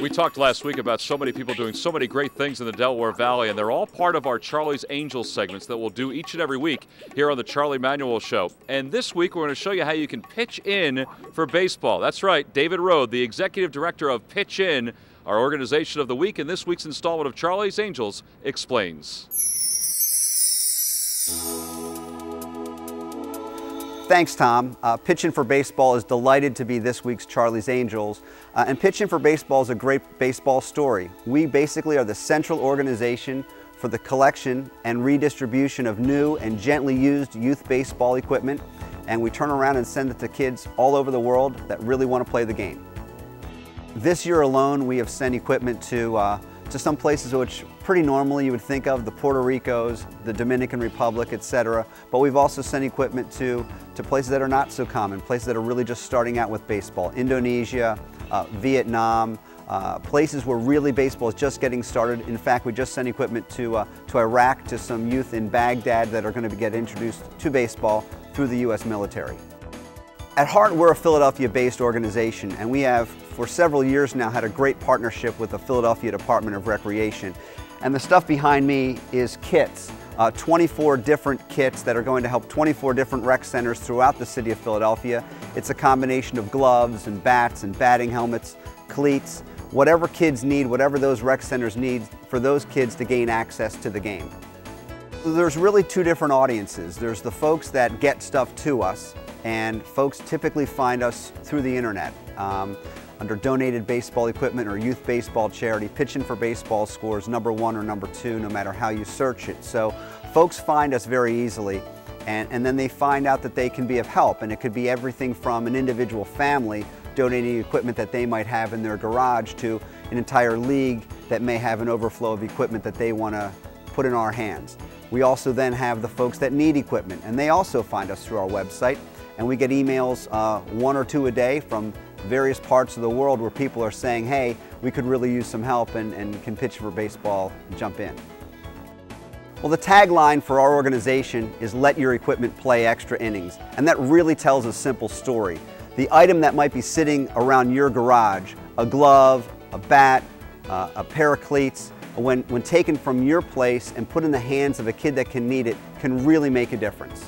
We talked last week about so many people doing so many great things in the Delaware Valley, and they're all part of our Charlie's Angels segments that we'll do each and every week here on the Charlie Manuel Show. And this week we're going to show you how you can pitch in for baseball. That's right, David Rode, the executive director of Pitch In, our organization of the week, in this week's installment of Charlie's Angels, explains. Thanks, Tom. Pitch In for Baseball is delighted to be this week's Charlie's Angels. And Pitch In for Baseball is a great baseball story. We basically are the central organization for the collection and redistribution of new and gently used youth baseball equipment. And we turn around and send it to kids all over the world that really want to play the game. This year alone, we have sent equipment to some places which pretty normally you would think of, the Puerto Ricos, the Dominican Republic, etc. But we've also sent equipment to places that are not so common, places that are really just starting out with baseball. Indonesia, Vietnam, places where really baseball is just getting started. In fact, we just sent equipment to Iraq, to some youth in Baghdad that are going to get introduced to baseball through the U.S. military. At heart, we're a Philadelphia-based organization, and we have, for several years now, had a great partnership with the Philadelphia Department of Recreation. And the stuff behind me is kits, 24 different kits that are going to help 24 different rec centers throughout the city of Philadelphia. It's a combination of gloves and bats and batting helmets, cleats, whatever kids need, whatever those rec centers need for those kids to gain access to the game. There's really two different audiences. There's the folks that get stuff to us, and folks typically find us through the internet. Under donated baseball equipment or youth baseball charity, Pitch In for Baseball scores #1 or #2 no matter how you search it. So folks find us very easily, and then they find out that they can be of help, and it could be everything from an individual family donating equipment that they might have in their garage to an entire league that may have an overflow of equipment that they want to put in our hands. We also then have the folks that need equipment, and they also find us through our website, and we get emails 1 or 2 a day from various parts of the world where people are saying, hey, we could really use some help and can Pitch for Baseball jump in. Well, the tagline for our organization is let your equipment play extra innings, and that really tells a simple story. The item that might be sitting around your garage, a glove, a bat, a pair of cleats, when taken from your place and put in the hands of a kid that can need it, can really make a difference.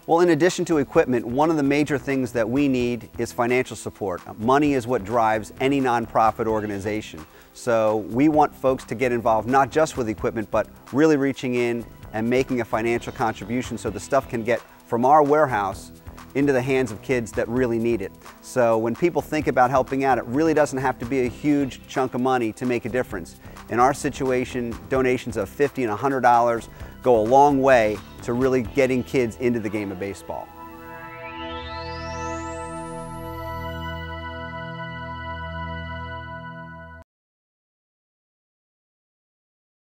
Well, in addition to equipment, one of the major things that we need is financial support. Money is what drives any nonprofit organization. So we want folks to get involved not just with equipment, but really reaching in and making a financial contribution so the stuff can get from our warehouse into the hands of kids that really need it. So when people think about helping out, it really doesn't have to be a huge chunk of money to make a difference. In our situation, donations of $50 and $100 go a long way to really getting kids into the game of baseball.